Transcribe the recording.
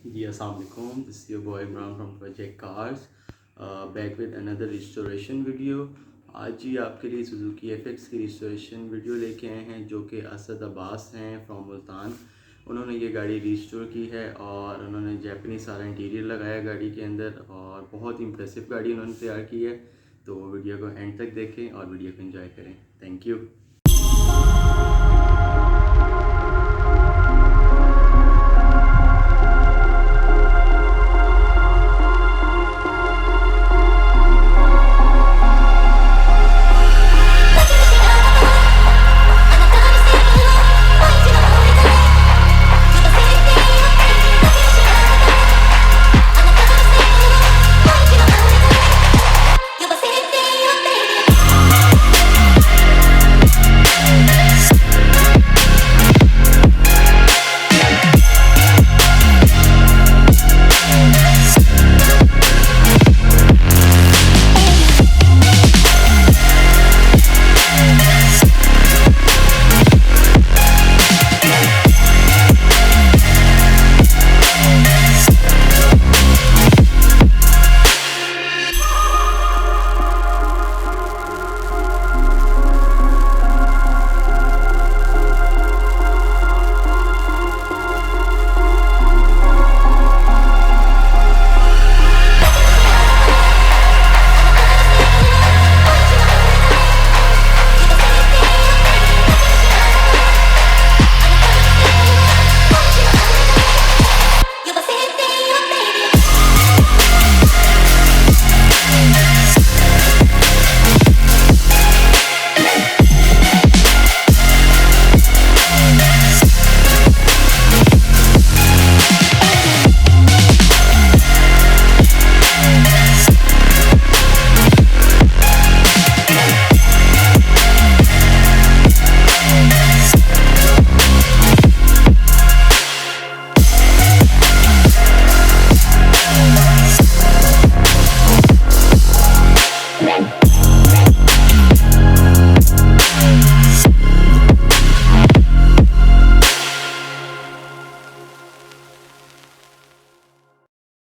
जी अस्सलाम वालेकुम, this is your boy Imran from project cars, back with another restoration video. आज जी आपके लिए सुजुकी एफएक्स की रिस्टोरेशन वीडियो लेके आए हैं, जो कि असद अब्बास हैं फ्रॉम मुल्तान। उन्होंने ये गाड़ी रिस्टोर की है और उन्होंने जापानीज़ सारा इंटीरियर लगाया गाड़ी के अंदर और बहुत इम्प्रेसिव गाड़ी उन्होंने तैयार की है। तो वीडियो को एंड तक देखें और वीडियो को एंजॉय करें। Thank you.